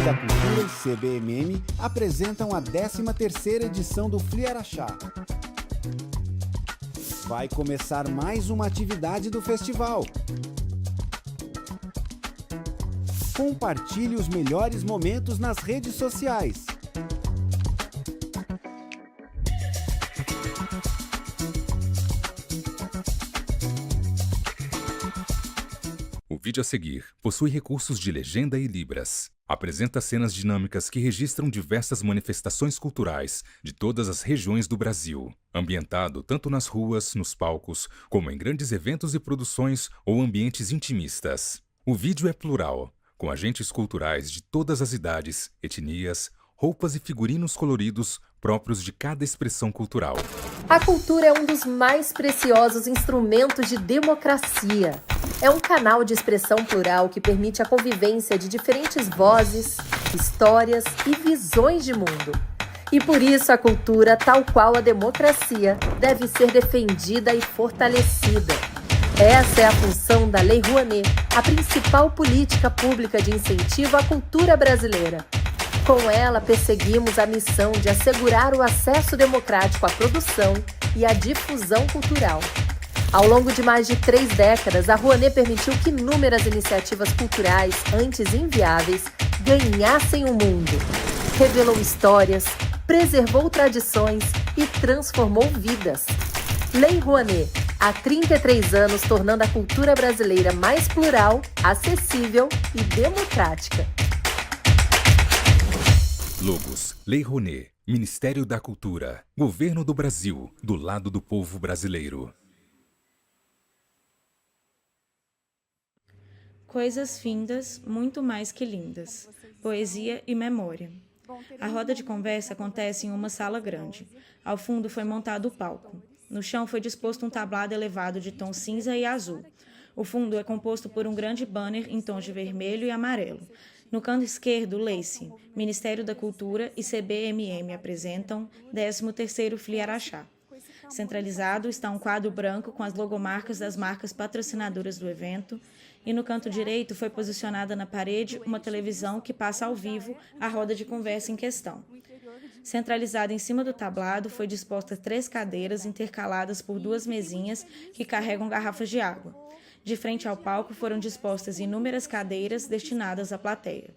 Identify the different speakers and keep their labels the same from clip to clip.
Speaker 1: Ministério da Cultura e CBMM apresentam a 13ª edição do Fliaraxá. Vai começar mais uma atividade do festival. Compartilhe os melhores momentos nas redes sociais.
Speaker 2: O vídeo a seguir possui recursos de legenda e libras. Apresenta cenas dinâmicas que registram diversas manifestações culturais de todas as regiões do Brasil, ambientado tanto nas ruas, nos palcos, como em grandes eventos e produções ou ambientes intimistas. O vídeo é plural, com agentes culturais de todas as idades, etnias, roupas e figurinos coloridos próprios de cada expressão cultural.
Speaker 3: A cultura é um dos mais preciosos instrumentos de democracia. É um canal de expressão plural que permite a convivência de diferentes vozes, histórias e visões de mundo. E por isso a cultura, tal qual a democracia, deve ser defendida e fortalecida. Essa é a função da Lei Rouanet, a principal política pública de incentivo à cultura brasileira. Com ela, perseguimos a missão de assegurar o acesso democrático à produção e à difusão cultural. Ao longo de mais de 3 décadas, a Rouanet permitiu que inúmeras iniciativas culturais, antes inviáveis, ganhassem o mundo. Revelou histórias, preservou tradições e transformou vidas. Lei Rouanet, há 33 anos tornando a cultura brasileira mais plural, acessível e democrática.
Speaker 2: Logos: Lei Rouanet, Ministério da Cultura, Governo do Brasil, do lado do povo brasileiro.
Speaker 4: Coisas findas, muito mais que lindas. Poesia e memória. A roda de conversa acontece em uma sala grande. Ao fundo foi montado o palco. No chão foi disposto um tablado elevado de tom cinza e azul. O fundo é composto por um grande banner em tons de vermelho e amarelo. No canto esquerdo, Leice, Ministério da Cultura e CBMM apresentam 13º Fliaraxá. Centralizado está um quadro branco com as logomarcas das marcas patrocinadoras do evento, e no canto direito foi posicionada na parede uma televisão que passa ao vivo a roda de conversa em questão. Centralizada em cima do tablado, foi disposta 3 cadeiras intercaladas por 2 mesinhas que carregam garrafas de água. De frente ao palco foram dispostas inúmeras cadeiras destinadas à plateia.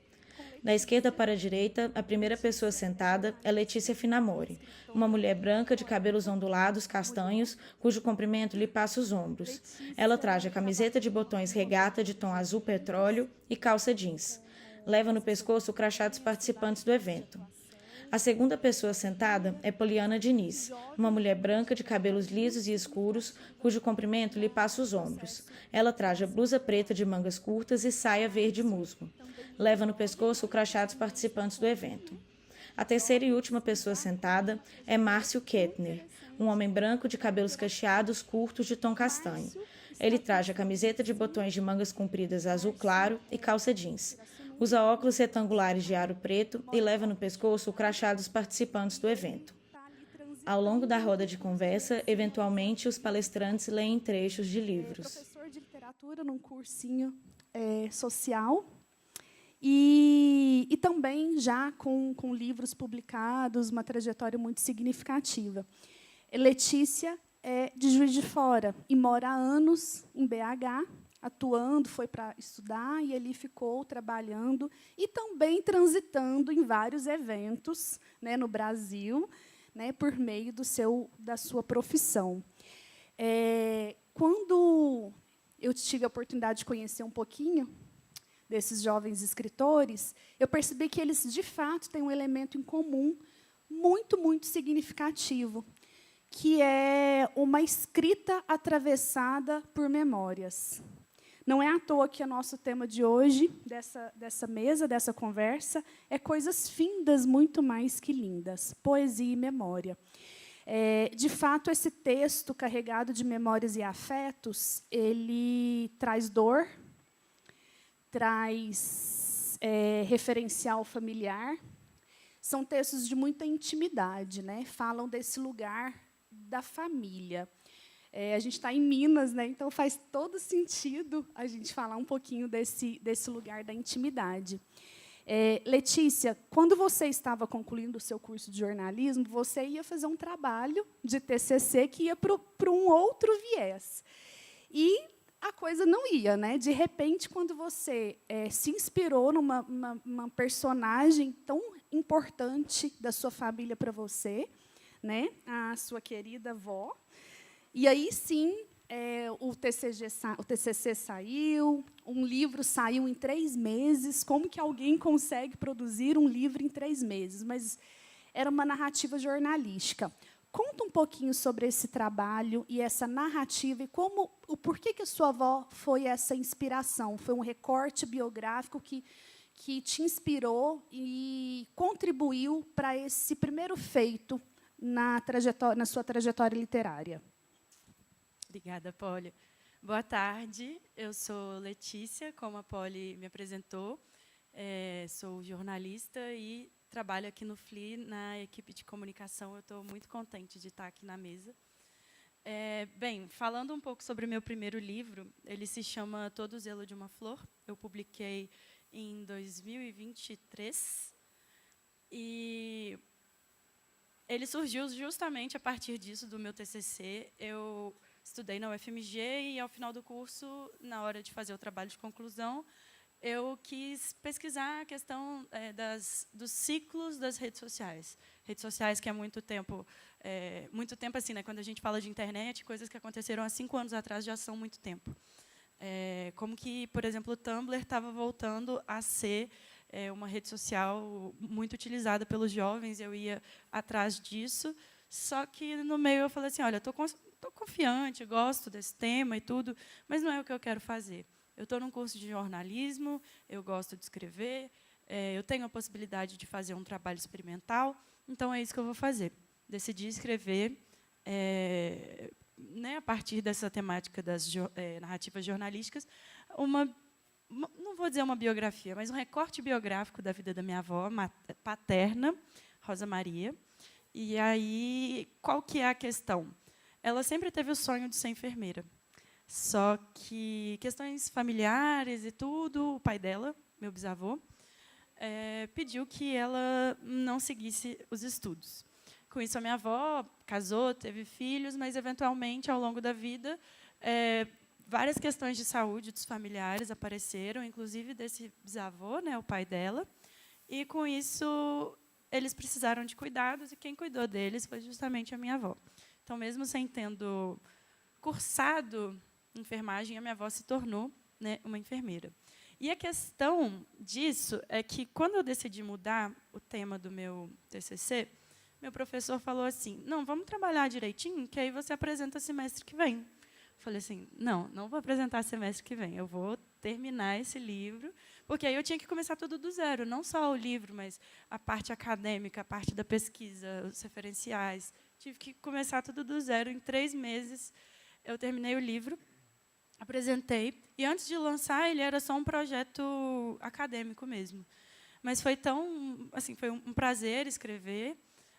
Speaker 4: Da esquerda para a direita, a primeira pessoa sentada é Letícia Finamori, uma mulher branca de cabelos ondulados castanhos, cujo comprimento lhe passa os ombros. Ela traja camiseta de botões regata de tom azul petróleo e calça jeans. Leva no pescoço o crachá dos participantes do evento. A segunda pessoa sentada é Poliana Diniz, uma mulher branca de cabelos lisos e escuros, cujo comprimento lhe passa os ombros. Ela traja blusa preta de mangas curtas e saia verde musgo. Leva no pescoço o crachá dos participantes do evento. A terceira e última pessoa sentada é Márcio Kettner, um homem branco de cabelos cacheados curtos de tom castanho. Ele traja camiseta de botões de mangas compridas azul claro e calça jeans. Usa óculos retangulares de aro preto e leva no pescoço o crachá dos participantes do evento. Ao longo da roda de conversa, eventualmente, os palestrantes leem trechos de livros.
Speaker 5: Professor de literatura num cursinho social e também já com livros publicados, uma trajetória muito significativa. Letícia é de Juiz de Fora e mora há anos em BH, atuando, foi para estudar e ali ficou trabalhando e também transitando em vários eventos, né, no Brasil, né, por meio da sua profissão. Quando eu tive a oportunidade de conhecer um pouquinho desses jovens escritores, eu percebi que eles, de fato, têm um elemento em comum muito, muito significativo, que é uma escrita atravessada por memórias. Não é à toa que o nosso tema de hoje, dessa mesa, dessa conversa, é coisas findas muito mais que lindas, poesia e memória. De fato, esse texto carregado de memórias e afetos, ele traz dor, traz referencial familiar. São textos de muita intimidade, né? Falam desse lugar da família. A gente está em Minas, né? Então faz todo sentido a gente falar um pouquinho desse lugar da intimidade. Letícia, quando você estava concluindo o seu curso de jornalismo, você ia fazer um trabalho de TCC que ia para um outro viés. E a coisa não ia, né? De repente, quando você se inspirou numa personagem tão importante da sua família para você, né? A sua querida avó, e aí sim o TCC saiu, um livro saiu em 3 meses. Como que alguém consegue produzir um livro em 3 meses? Mas era uma narrativa jornalística. Conta um pouquinho sobre esse trabalho e essa narrativa e o porquê que a sua avó foi essa inspiração. Foi um recorte biográfico que te inspirou e contribuiu para esse primeiro feito na sua trajetória literária.
Speaker 6: Obrigada, Poli. Boa tarde, eu sou Letícia, como a Poli me apresentou. Sou jornalista e trabalho aqui no FLI, na equipe de comunicação. Eu estou muito contente de estar aqui na mesa. Bem, falando um pouco sobre o meu primeiro livro, ele se chama Todo o Zelo de uma Flor. Eu publiquei em 2023. E ele surgiu justamente a partir disso, do meu TCC. Eu estudei na UFMG e, ao final do curso, na hora de fazer o trabalho de conclusão, eu quis pesquisar a questão dos ciclos das redes sociais. Redes sociais que há muito tempo assim, né, quando a gente fala de internet, coisas que aconteceram há 5 anos atrás já são muito tempo. Como que, por exemplo, o Tumblr estava voltando a ser uma rede social muito utilizada pelos jovens, eu ia atrás disso, só que, no meio, eu falei assim, olha, estou confiante, gosto desse tema e tudo, mas não é o que eu quero fazer. Eu estou num curso de jornalismo, eu gosto de escrever, eu tenho a possibilidade de fazer um trabalho experimental, então é isso que eu vou fazer. Decidi escrever, a partir dessa temática das narrativas jornalísticas, não vou dizer uma biografia, mas um recorte biográfico da vida da minha avó paterna, Rosa Maria. E aí, qual que é a questão? Ela sempre teve o sonho de ser enfermeira. Só que questões familiares e tudo, o pai dela, meu bisavô, pediu que ela não seguisse os estudos. Com isso, a minha avó casou, teve filhos, mas, eventualmente, ao longo da vida, várias questões de saúde dos familiares apareceram, inclusive desse bisavô, né, o pai dela, e, com isso, eles precisaram de cuidados, e quem cuidou deles foi justamente a minha avó. Então, mesmo sem tendo cursado enfermagem, a minha avó se tornou, né, uma enfermeira. E a questão disso é que, quando eu decidi mudar o tema do meu TCC, meu professor falou assim, não, vamos trabalhar direitinho, que aí você apresenta semestre que vem. Eu falei assim, não vou apresentar semestre que vem, eu vou terminar esse livro, porque aí eu tinha que começar tudo do zero, não só o livro, mas a parte acadêmica, a parte da pesquisa, os referenciais. Tive que começar tudo do zero. Em 3 meses, eu terminei o livro, apresentei, e, antes de lançar, ele era só um projeto acadêmico mesmo. Mas foi foi um prazer escrever,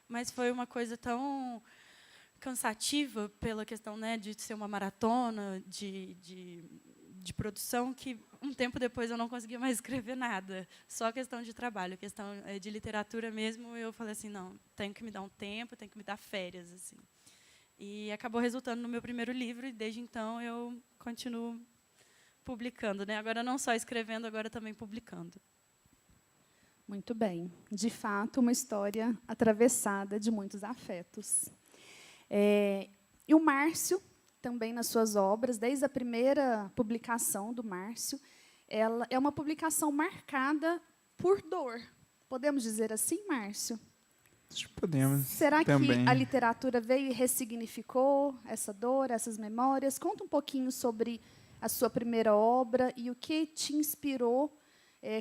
Speaker 6: mas foi uma coisa tão cansativa pela questão, né, de ser uma maratona de produção, que um tempo depois eu não conseguia mais escrever nada, só questão de trabalho, questão de literatura mesmo. Eu falei assim, não, tenho que me dar um tempo, tenho que me dar férias, assim. E acabou resultando no meu primeiro livro, e desde então eu continuo publicando, né? Agora não só escrevendo, agora também publicando.
Speaker 5: Muito bem. De fato, uma história atravessada de muitos afetos. E o Márcio, também nas suas obras, desde a primeira publicação do Márcio, ela é uma publicação marcada por dor. Podemos dizer assim, Márcio?
Speaker 7: Podemos.
Speaker 5: Será
Speaker 7: também.
Speaker 5: que a literatura veio e ressignificou essa dor, essas memórias? Conta um pouquinho sobre a sua primeira obra e o que te inspirou,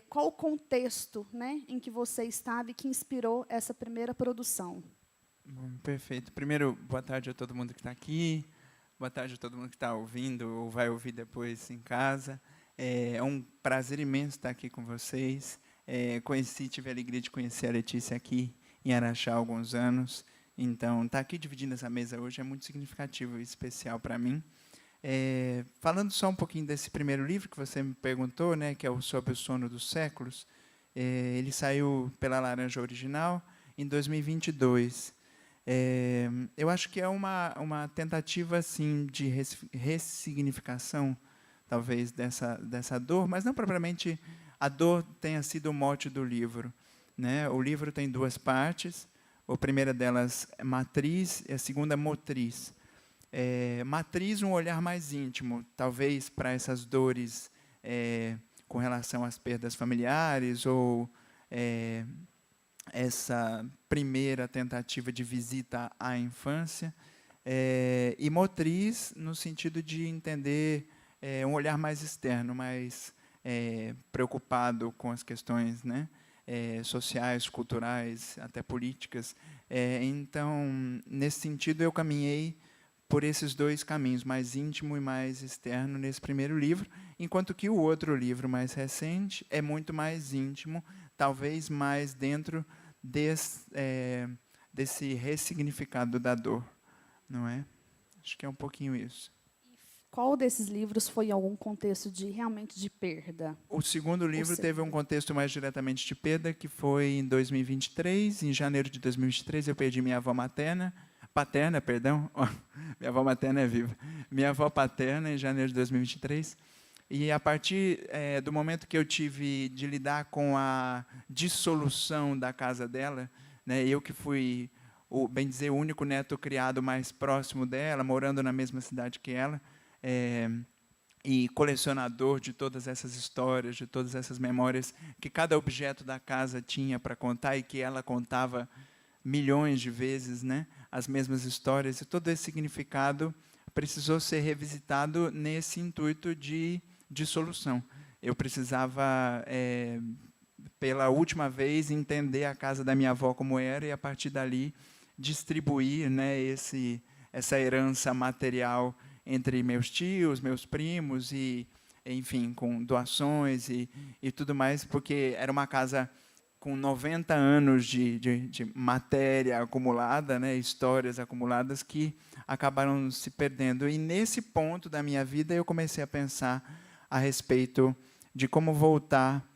Speaker 5: qual o contexto, né, em que você estava e que inspirou essa primeira produção.
Speaker 7: Bom, perfeito. Primeiro, boa tarde a todo mundo que está aqui, boa tarde a todo mundo que está ouvindo ou vai ouvir depois em casa. É um prazer imenso estar aqui com vocês. Tive a alegria de conhecer a Letícia aqui em Araxá há alguns anos. Então, estar aqui dividindo essa mesa hoje é muito significativo e especial para mim. Falando só um pouquinho desse primeiro livro que você me perguntou, né, que é Sob o Sono dos Séculos, Ele saiu pela Laranja Original em 2022. Eu acho que é uma tentativa assim, de ressignificação, talvez, dessa dor, mas não propriamente a dor tenha sido o mote do livro, né? O livro tem duas partes. A primeira delas é matriz e a segunda motriz. Matriz, um olhar mais íntimo, talvez para essas dores com relação às perdas familiares ou essa primeira tentativa de visita à infância, e motriz no sentido de entender um olhar mais externo, mais preocupado com as questões, né, sociais, culturais, até políticas. Então, nesse sentido, eu caminhei por esses dois caminhos, mais íntimo e mais externo, nesse primeiro livro, enquanto que o outro livro, mais recente, é muito mais íntimo, talvez mais dentro desse ressignificado da dor, não é? Acho que é um pouquinho isso.
Speaker 5: Qual desses livros foi em algum contexto realmente de perda?
Speaker 7: O segundo livro teve um contexto mais diretamente de perda, que foi em 2023. Em janeiro de 2023, eu perdi minha avó paterna, perdão. Minha avó materna é viva. Minha avó paterna, em janeiro de 2023. E, a partir do momento que eu tive de lidar com a dissolução da casa dela, né, eu que fui, bem dizer, o único neto criado mais próximo dela, morando na mesma cidade que ela, e colecionador de todas essas histórias, de todas essas memórias que cada objeto da casa tinha para contar e que ela contava milhões de vezes, né, as mesmas histórias, e todo esse significado precisou ser revisitado nesse intuito de dissolução. Eu precisava, pela última vez, entender a casa da minha avó como era e, a partir dali, distribuir, né, essa herança material entre meus tios, meus primos, e, enfim, com doações e tudo mais, porque era uma casa com 90 anos de matéria acumulada, né, histórias acumuladas que acabaram se perdendo. E, nesse ponto da minha vida, eu comecei a pensar a respeito de como voltar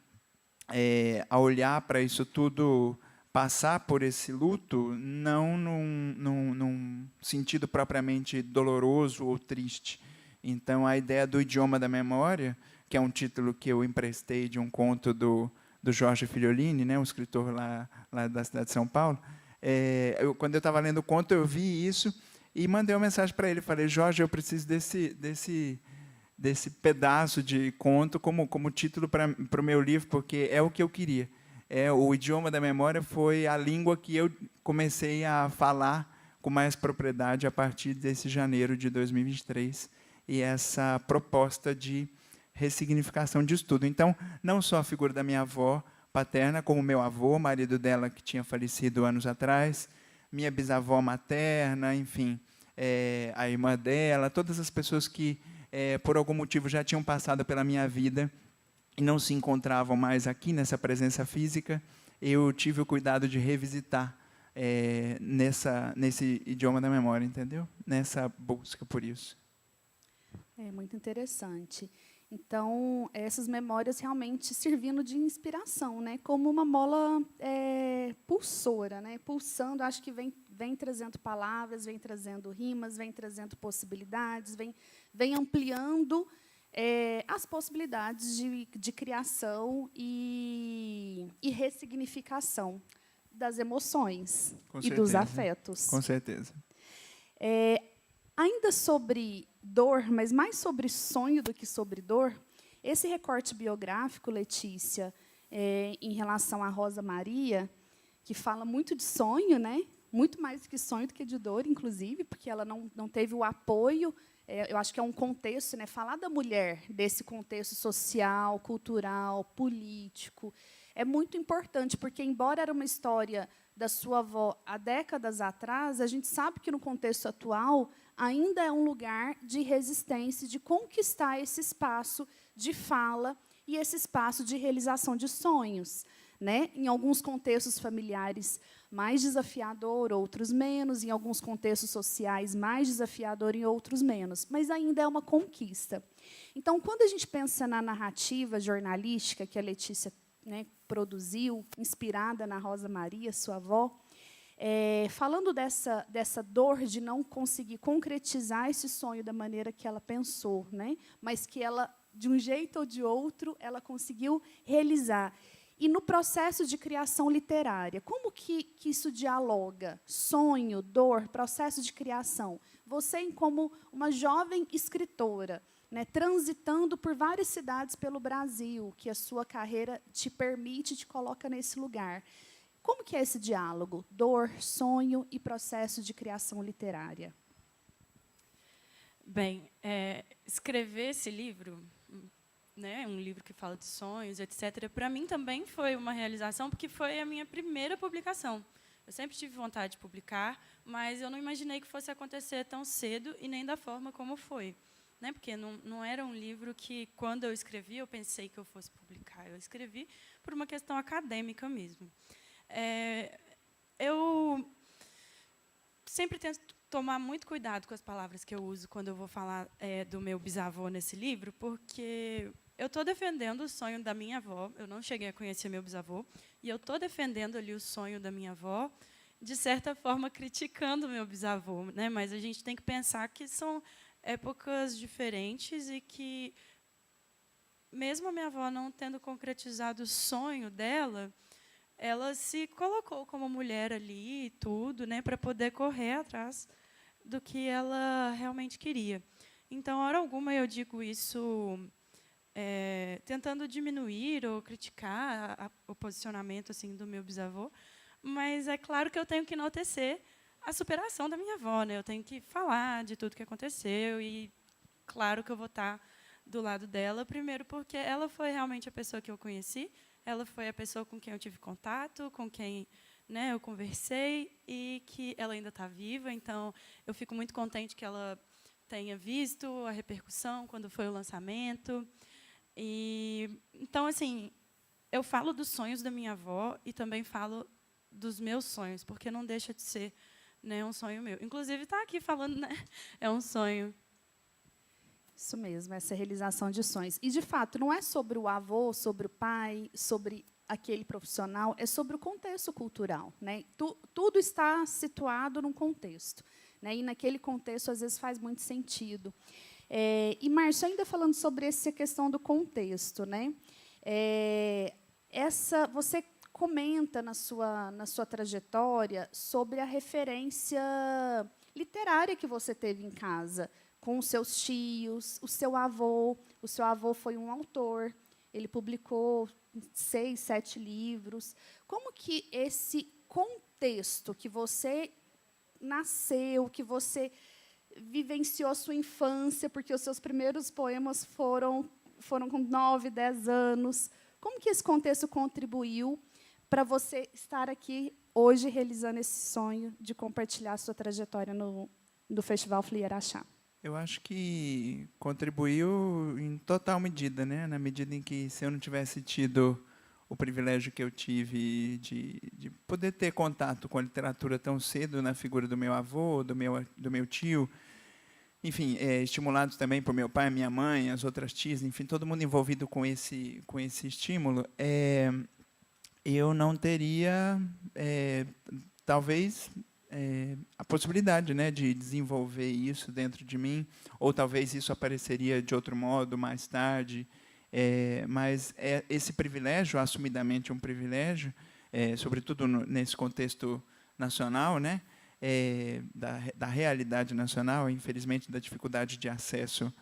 Speaker 7: a olhar para isso tudo, passar por esse luto, não num sentido propriamente doloroso ou triste. Então, a ideia do Idioma da Memória, que é um título que eu emprestei de um conto do Jorge Filiolini, né, um escritor lá da cidade de São Paulo, quando eu estava lendo o conto, eu vi isso e mandei uma mensagem para ele. Falei: Jorge, eu preciso desse pedaço de conto como título para o meu livro, porque é o que eu queria. O Idioma da Memória foi a língua que eu comecei a falar com mais propriedade a partir desse janeiro de 2023, e essa proposta de ressignificação de estudo. Então, não só a figura da minha avó paterna, como meu avô, marido dela, que tinha falecido anos atrás, minha bisavó materna, enfim, a irmã dela, todas as pessoas que, por algum motivo, já tinham passado pela minha vida e não se encontravam mais aqui, nessa presença física, eu tive o cuidado de revisitar nesse Idioma da Memória, entendeu? Nessa busca por isso.
Speaker 5: É muito interessante. Então, essas memórias realmente servindo de inspiração, né? Como uma mola pulsora, né? Pulsando, acho que vem trazendo palavras, vem trazendo rimas, vem trazendo possibilidades, vem ampliando as possibilidades de criação e ressignificação das emoções e dos afetos.
Speaker 7: Com certeza.
Speaker 5: Ainda sobre dor, mas mais sobre sonho do que sobre dor, esse recorte biográfico, Letícia, em relação à Rosa Maria, que fala muito de sonho, né? Muito mais do que sonho do que de dor, inclusive, porque ela não teve o apoio. Eu acho que é um contexto, né? Falar da mulher, desse contexto social, cultural, político, é muito importante, porque, embora era uma história da sua avó há décadas atrás, a gente sabe que, no contexto atual, ainda é um lugar de resistência, de conquistar esse espaço de fala e esse espaço de realização de sonhos, né? Em alguns contextos familiares, mais desafiador, outros menos, em alguns contextos sociais, mais desafiador, em outros menos, mas ainda é uma conquista. Então, quando a gente pensa na narrativa jornalística que a Letícia, né, produziu, inspirada na Rosa Maria, sua avó, falando dessa dor de não conseguir concretizar esse sonho da maneira que ela pensou, né, mas que ela, de um jeito ou de outro, ela conseguiu realizar. E no processo de criação literária, como que isso dialoga? Sonho, dor, processo de criação. Você, como uma jovem escritora, né, transitando por várias cidades pelo Brasil, que a sua carreira te permite, te coloca nesse lugar. Como que é esse diálogo? Dor, sonho e processo de criação literária.
Speaker 6: Bem, escrever esse livro, né, um livro que fala de sonhos, etc., para mim também foi uma realização, porque foi a minha primeira publicação. Eu sempre tive vontade de publicar, mas eu não imaginei que fosse acontecer tão cedo e nem da forma como foi. Né, porque não era um livro que, quando eu escrevi, eu pensei que eu fosse publicar. Eu escrevi por uma questão acadêmica mesmo. Eu sempre tento tomar muito cuidado com as palavras que eu uso quando eu vou falar do meu bisavô nesse livro, porque eu estou defendendo o sonho da minha avó. Eu não cheguei a conhecer meu bisavô, e eu estou defendendo ali o sonho da minha avó, de certa forma criticando o meu bisavô, né? Mas a gente tem que pensar que são épocas diferentes e que, mesmo a minha avó não tendo concretizado o sonho dela, ela se colocou como mulher ali e tudo, né, para poder correr atrás do que ela realmente queria. Então, hora alguma, eu digo isso tentando diminuir ou criticar o posicionamento assim do meu bisavô, mas é claro que eu tenho que enaltecer a superação da minha avó, né? Eu tenho que falar de tudo que aconteceu e, claro, que eu vou estar do lado dela, primeiro porque ela foi realmente a pessoa que eu conheci, ela foi a pessoa com quem eu tive contato, com quem, né, eu conversei, e que ela ainda está viva, então eu fico muito contente que ela tenha visto a repercussão quando foi o lançamento. Então, assim, eu falo dos sonhos da minha avó e também falo dos meus sonhos, porque não deixa de ser, né, um sonho meu. Inclusive, estar aqui falando, né, é um sonho.
Speaker 5: Isso mesmo, essa realização de sonhos. E, de fato, não é sobre o avô, sobre o pai, sobre aquele profissional, é sobre o contexto cultural, né? Tudo está situado num contexto, né? E, naquele contexto, às vezes, faz muito sentido. E, Márcia, ainda falando sobre essa questão do contexto, né? Você comenta na sua trajetória sobre a referência literária que você teve em casa, com os seus tios, o seu avô. O seu avô foi um autor, ele publicou 6, 7 livros. Como que esse contexto que você nasceu, que você vivenciou a sua infância, porque os seus primeiros poemas foram com 9, 10 anos, como que esse contexto contribuiu para você estar aqui hoje realizando esse sonho de compartilhar a sua trajetória no Festival Flieraxá?
Speaker 7: Eu acho que contribuiu em total medida, né? Na medida em que, se eu não tivesse tido o privilégio que eu tive de poder ter contato com a literatura tão cedo, na figura do meu avô, do meu tio, enfim, estimulados também por meu pai, minha mãe, as outras tias, enfim, todo mundo envolvido com esse estímulo, eu não teria, talvez, a possibilidade, né, de desenvolver isso dentro de mim, ou talvez isso apareceria de outro modo mais tarde, mas esse privilégio, assumidamente um privilégio, sobretudo nesse contexto nacional, né, da realidade nacional, infelizmente da dificuldade de acesso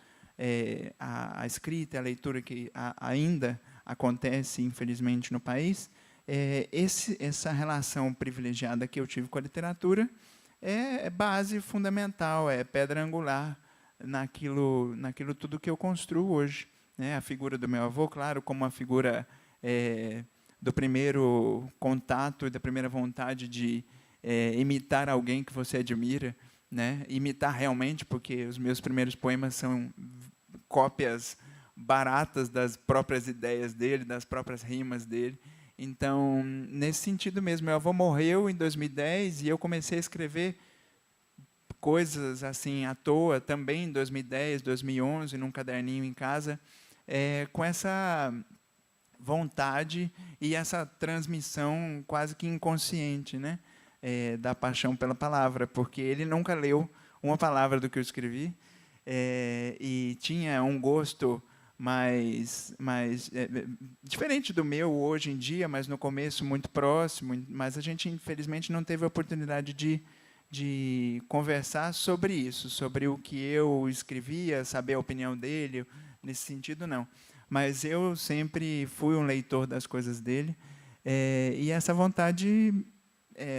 Speaker 7: à escrita, à leitura que ainda acontece, infelizmente, no país. Essa relação privilegiada que eu tive com a literatura é base fundamental, é pedra angular naquilo tudo que eu construo hoje, né? A figura do meu avô, claro, como uma figura do primeiro contato e da primeira vontade de imitar alguém que você admira, né? Imitar realmente, porque os meus primeiros poemas são cópias baratas das próprias ideias dele, das próprias rimas dele. Então, nesse sentido mesmo, meu avô morreu em 2010 e eu comecei a escrever coisas assim à toa também em 2010, 2011, num caderninho em casa, com essa vontade e essa transmissão quase que inconsciente, né, da paixão pela palavra, porque ele nunca leu uma palavra do que eu escrevi, e tinha um gosto mais diferente do meu hoje em dia, mas no começo muito próximo, mas a gente, infelizmente, não teve a oportunidade de conversar sobre isso, sobre o que eu escrevia, saber a opinião dele, nesse sentido, não. Mas eu sempre fui um leitor das coisas dele, e essa vontade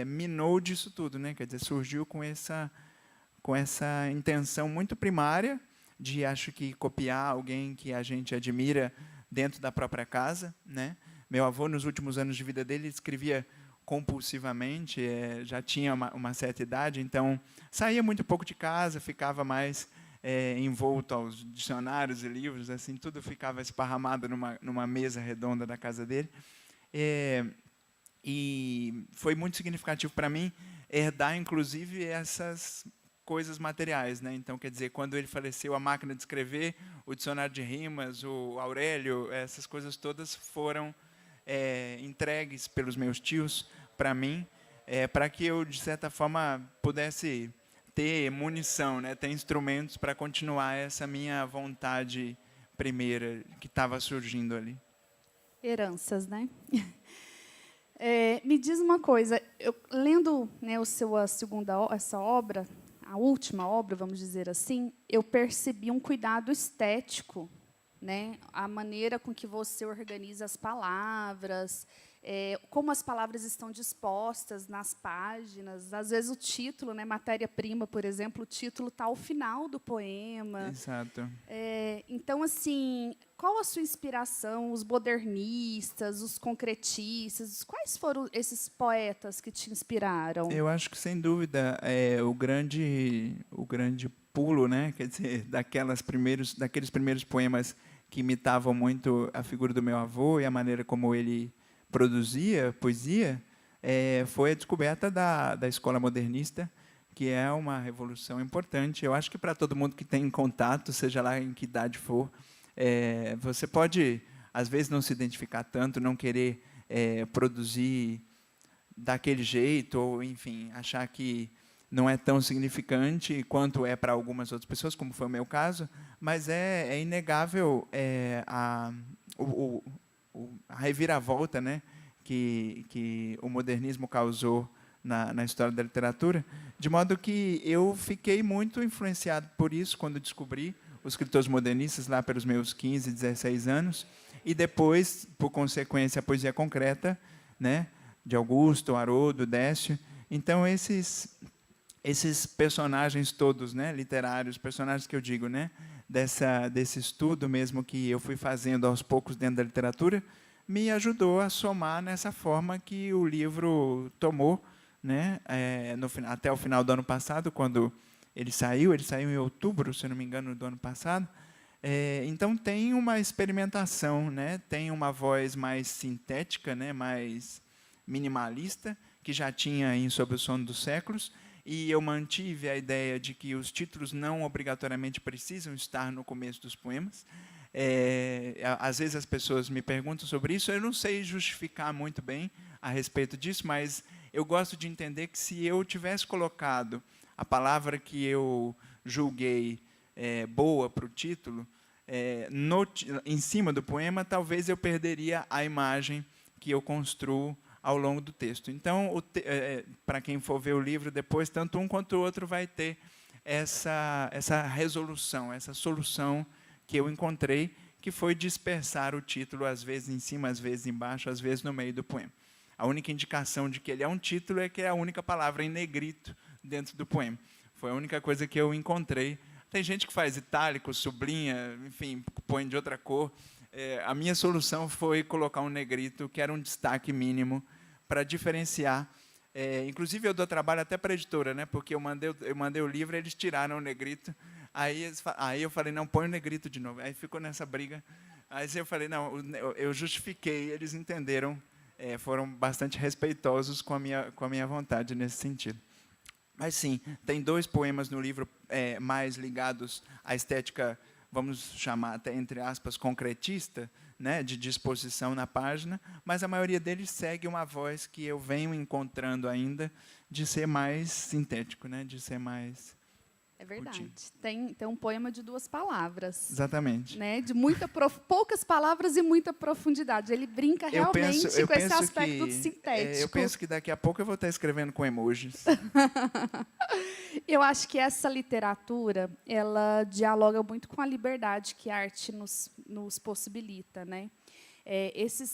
Speaker 7: minou disso tudo, né? Quer dizer, surgiu com essa intenção muito primária de, acho que, copiar alguém que a gente admira dentro da própria casa, né? Meu avô, nos últimos anos de vida dele, escrevia compulsivamente, já tinha uma certa idade, então saía muito pouco de casa, ficava mais envolto aos dicionários e livros, assim, tudo ficava esparramado numa mesa redonda da casa dele. E foi muito significativo para mim herdar, inclusive, essas coisas materiais, né? Então, quer dizer, quando ele faleceu, a máquina de escrever, o dicionário de rimas, o Aurélio, essas coisas todas foram entregues pelos meus tios para mim, para que eu, de certa forma, pudesse ter munição, né? Ter instrumentos para continuar essa minha vontade primeira que estava surgindo ali.
Speaker 5: Heranças, né? Me diz uma coisa, eu, lendo, né, essa obra, a última obra, vamos dizer assim, eu percebi um cuidado estético, né? A maneira com que você organiza as palavras, como as palavras estão dispostas nas páginas. Às vezes o título, né, matéria-prima, por exemplo, o título está ao final do poema.
Speaker 7: Exato.
Speaker 5: Então, assim, qual a sua inspiração? Os modernistas, os concretistas, quais foram esses poetas que te inspiraram?
Speaker 7: Eu acho que, sem dúvida, o grande pulo, né? Quer dizer, daqueles primeiros poemas que imitavam muito a figura do meu avô e a maneira como ele produzia poesia, foi a descoberta da escola modernista, que é uma revolução importante. Eu acho que, para todo mundo que tem contato, seja lá em que idade for, você pode, às vezes, não se identificar tanto, não querer produzir daquele jeito, ou, enfim, achar que não é tão significante quanto é para algumas outras pessoas, como foi o meu caso, mas é inegável a reviravolta, né, que o modernismo causou na história da literatura, de modo que eu fiquei muito influenciado por isso quando descobri os escritores modernistas lá pelos meus 15, 16 anos, e depois, por consequência, a poesia concreta, né, de Augusto, Haroldo, Décio. Então, esses personagens todos, né, literários, personagens que eu digo, né, desse estudo mesmo que eu fui fazendo aos poucos dentro da literatura, me ajudou a somar nessa forma que o livro tomou, né, até o final do ano passado, quando ele saiu em outubro, se não me engano, do ano passado. Então, tem uma experimentação, né, tem uma voz mais sintética, né, mais minimalista, que já tinha em Sob o Sono dos Séculos, e eu mantive a ideia de que os títulos não obrigatoriamente precisam estar no começo dos poemas. Às vezes as pessoas me perguntam sobre isso, eu não sei justificar muito bem a respeito disso, mas eu gosto de entender que, se eu tivesse colocado a palavra que eu julguei boa para o título em cima do poema, talvez eu perderia a imagem que eu construo ao longo do texto. Então, para quem for ver o livro depois, tanto um quanto o outro vai ter essa resolução, essa solução que eu encontrei, que foi dispersar o título, às vezes em cima, às vezes embaixo, às vezes no meio do poema. A única indicação de que ele é um título é que é a única palavra em negrito dentro do poema. Foi a única coisa que eu encontrei. Tem gente que faz itálico, sublinha, enfim, põe de outra cor. A minha solução foi colocar um negrito, que era um destaque mínimo, para diferenciar. Inclusive, eu dou trabalho até para a editora, né? Porque eu mandei o livro e eles tiraram o negrito. Aí eu falei, não, põe o negrito de novo. Aí ficou nessa briga. Aí eu falei, não, eu justifiquei, eles entenderam, foram bastante respeitosos com a minha vontade nesse sentido. Mas, sim, tem 2 poemas no livro mais ligados à estética vamos chamar até, entre aspas, concretista, né, de disposição na página, mas a maioria deles segue uma voz que eu venho encontrando ainda de ser mais sintético, né, de ser mais...
Speaker 5: É verdade. Tem um poema de 2 palavras.
Speaker 7: Exatamente.
Speaker 5: Né, de poucas palavras e muita profundidade. Ele brinca realmente com esse aspecto do sintético.
Speaker 7: Eu penso que daqui a pouco eu vou estar escrevendo com emojis.
Speaker 5: Eu acho que essa literatura, ela dialoga muito com a liberdade que a arte nos possibilita, né?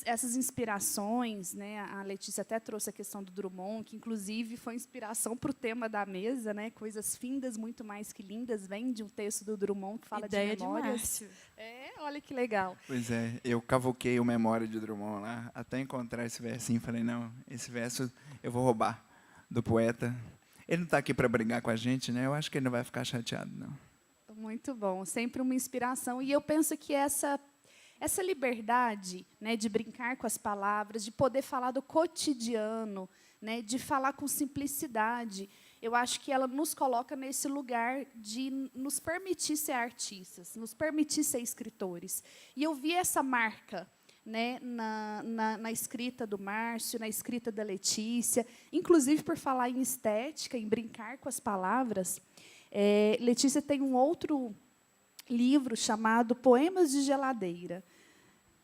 Speaker 5: Essas inspirações, né? A Letícia até trouxe a questão do Drummond, que inclusive foi inspiração para o tema da mesa, né? Coisas findas muito mais que lindas, vem de um texto do Drummond que fala
Speaker 6: Ideia
Speaker 5: de memórias.
Speaker 6: De
Speaker 5: Olha que legal.
Speaker 7: Pois é, eu cavoquei o Memória de Drummond lá, até encontrar esse versinho, falei, não, esse verso eu vou roubar do poeta. Ele não está aqui para brigar com a gente, né? Eu acho que ele não vai ficar chateado, não.
Speaker 5: Muito bom, sempre uma inspiração. E eu penso que essa liberdade, né, de brincar com as palavras, de poder falar do cotidiano, né, de falar com simplicidade, eu acho que ela nos coloca nesse lugar de nos permitir ser artistas, nos permitir ser escritores. E eu vi essa marca, né, na escrita do Márcio, na escrita da Letícia, inclusive por falar em estética, em brincar com as palavras. Letícia tem um outro livro chamado Poemas de Geladeira.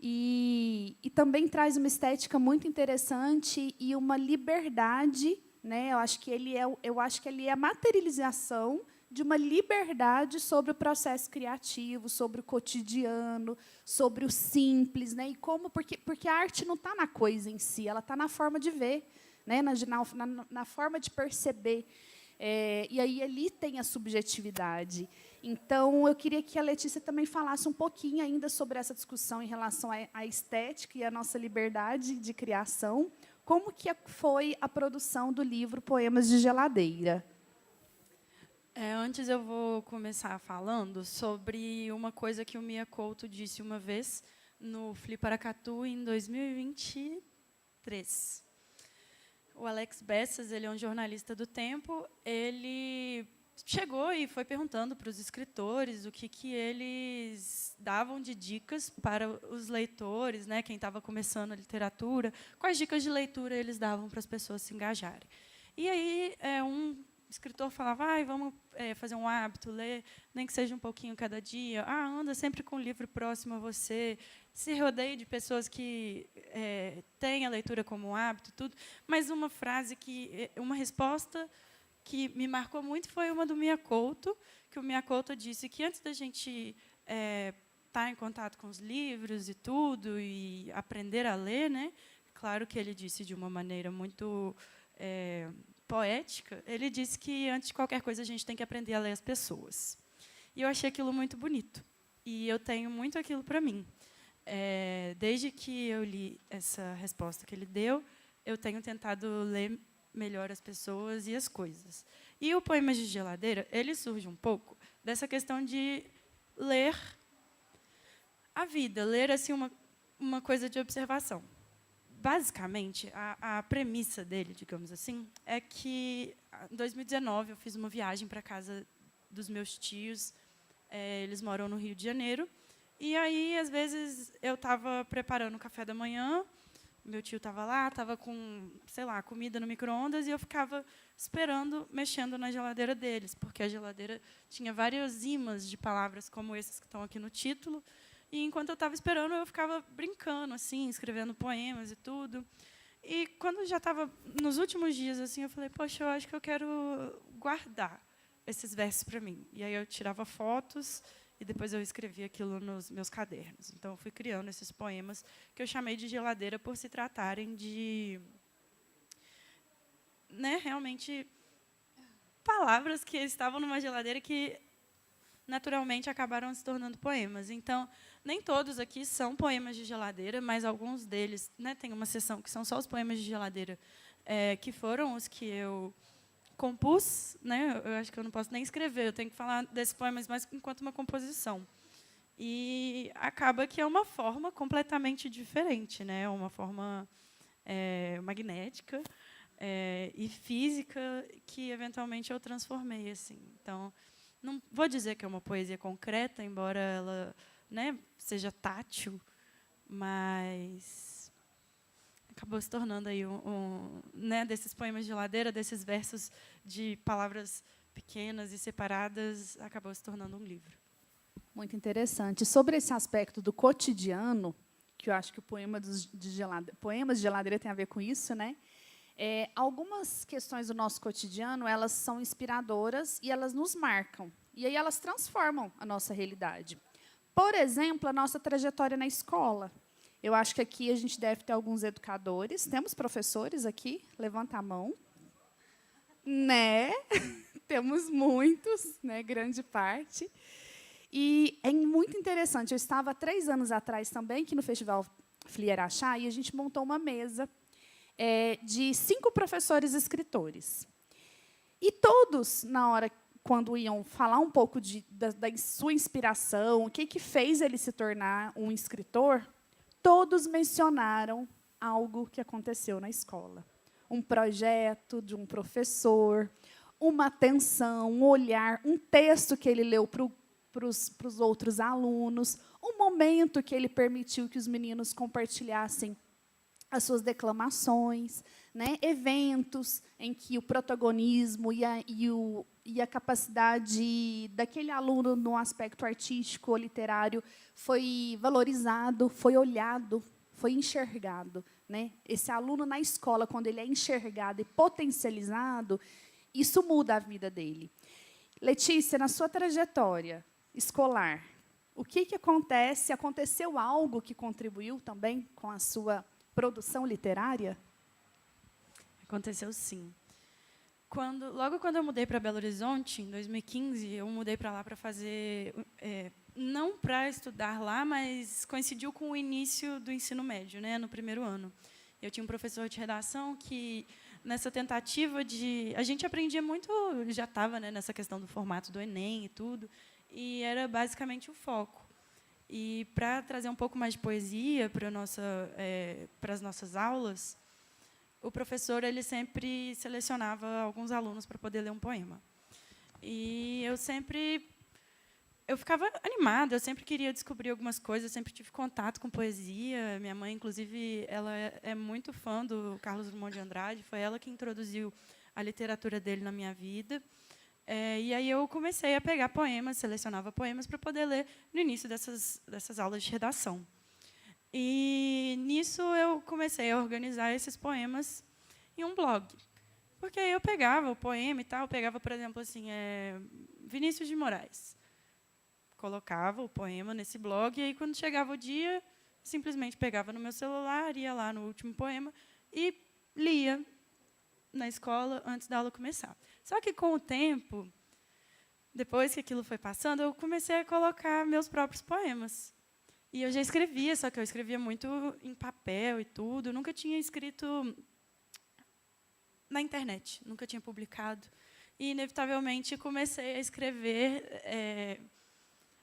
Speaker 5: E também traz uma estética muito interessante e uma liberdade, né? Eu acho que ele é a materialização de uma liberdade sobre o processo criativo, sobre o cotidiano, sobre o simples, né? E porque a arte não está na coisa em si, ela está na forma de ver, né? na forma de perceber. E aí ali tem a subjetividade. Então, eu queria que a Letícia também falasse um pouquinho ainda sobre essa discussão em relação à estética e à nossa liberdade de criação. Como que foi a produção do livro Poemas de Geladeira?
Speaker 6: Antes eu vou começar falando sobre uma coisa que o Mia Couto disse uma vez no Fliparacatu em 2023. O Alex Bessas, ele é um jornalista do Tempo, ele chegou e foi perguntando para os escritores o que eles davam de dicas para os leitores, né, quem estava começando a literatura, quais dicas de leitura eles davam para as pessoas se engajarem. E aí um escritor falava, vamos fazer um hábito, ler, nem que seja um pouquinho cada dia, anda sempre com um livro próximo a você, se rodeie de pessoas que têm a leitura como hábito, tudo. Mas uma resposta que me marcou muito foi uma do Mia Couto, que o Mia Couto disse que antes da gente estar em contato com os livros e tudo, e aprender a ler, né? Claro que ele disse de uma maneira muito poética, ele disse que, antes de qualquer coisa, a gente tem que aprender a ler as pessoas. E eu achei aquilo muito bonito. E eu tenho muito aquilo para mim. Desde que eu li essa resposta que ele deu, eu tenho tentado ler melhor as pessoas e as coisas. E o Poemas de Geladeira, ele surge um pouco dessa questão de ler a vida, ler assim uma coisa de observação. Basicamente, a premissa dele, digamos assim, é que, em 2019, eu fiz uma viagem para a casa dos meus tios. Eles moram no Rio de Janeiro. E aí, às vezes, eu estava preparando o café da manhã, meu tio estava lá, estava com, sei lá, comida no micro-ondas, e eu ficava esperando, mexendo na geladeira deles, porque a geladeira tinha vários imãs de palavras como esses que estão aqui no título. E, enquanto eu estava esperando, eu ficava brincando, assim, escrevendo poemas e tudo. E, quando já estava nos últimos dias, assim, eu falei, poxa, eu acho que eu quero guardar esses versos para mim. E aí eu tirava fotos e depois eu escrevia aquilo nos meus cadernos. Então, eu fui criando esses poemas que eu chamei de geladeira por se tratarem de, né, realmente, palavras que estavam numa geladeira que, naturalmente, acabaram se tornando poemas. Então, nem todos aqui são poemas de geladeira, mas alguns deles, né, tem uma seção que são só os poemas de geladeira, que foram os que eu compus, né? Eu acho que eu não posso nem escrever, eu tenho que falar desses poemas mais enquanto uma composição. E acaba que é uma forma completamente diferente, né? Uma forma magnética e física que, eventualmente, eu transformei. Assim. Então, Não vou dizer que é uma poesia concreta, embora ela, né, seja tátil, mas acabou se tornando aí né, desses poemas de ladeira, desses versos de palavras pequenas e separadas, acabou se tornando um livro.
Speaker 5: Muito interessante. Sobre esse aspecto do cotidiano, que eu acho que o poemas de geladeira tem a ver com isso, né? Algumas questões do nosso cotidiano, elas são inspiradoras e elas nos marcam. E aí elas transformam a nossa realidade. Por exemplo, a nossa trajetória na escola. Eu acho que aqui a gente deve ter alguns educadores. Temos professores aqui? Levanta a mão. Né? Temos muitos, né? Grande parte. E é muito interessante. Eu estava 3 anos atrás também, aqui no Festival Flieraxá, e a gente montou uma mesa de 5 professores escritores. E todos, na hora, quando iam falar um pouco da sua inspiração, o que fez ele se tornar um escritor, todos mencionaram algo que aconteceu na escola. Um projeto de um professor, uma atenção, um olhar, um texto que ele leu para os outros alunos, um momento que ele permitiu que os meninos compartilhassem as suas declamações, né? Eventos em que o protagonismo e a capacidade daquele aluno no aspecto artístico ou literário foi valorizado, foi olhado, foi enxergado, né? Esse aluno na escola, quando ele é enxergado e potencializado, isso muda a vida dele. Letícia, na sua trajetória escolar, o que acontece? Aconteceu algo que contribuiu também com a sua produção literária?
Speaker 6: Aconteceu, sim. Logo quando eu mudei para Belo Horizonte, em 2015, eu mudei para lá para fazer... não para estudar lá, mas coincidiu com o início do ensino médio, né, no primeiro ano. Eu tinha um professor de redação que, nessa tentativa de... A gente aprendia muito, já estava, né, nessa questão do formato do Enem e tudo, e era basicamente o foco. E, para trazer um pouco mais de poesia para as nossas aulas, o professor ele sempre selecionava alguns alunos para poder ler um poema. E eu ficava animada, eu sempre queria descobrir algumas coisas, eu sempre tive contato com poesia. Minha mãe, inclusive, ela é muito fã do Carlos Drummond de Andrade, foi ela que introduziu a literatura dele na minha vida. E aí eu comecei a pegar poemas, selecionava poemas para poder ler no início dessas aulas de redação. E, nisso, eu comecei a organizar esses poemas em um blog. Porque aí eu pegava o poema e tal, pegava, por exemplo, assim, Vinícius de Moraes. Colocava o poema nesse blog, e aí, quando chegava o dia, simplesmente pegava no meu celular, ia lá no último poema e lia na escola antes da aula começar. Só que, com o tempo, depois que aquilo foi passando, eu comecei a colocar meus próprios poemas. E eu já escrevia, só que eu escrevia muito em papel e tudo. Nunca tinha escrito na internet, nunca tinha publicado. E, inevitavelmente, comecei a escrever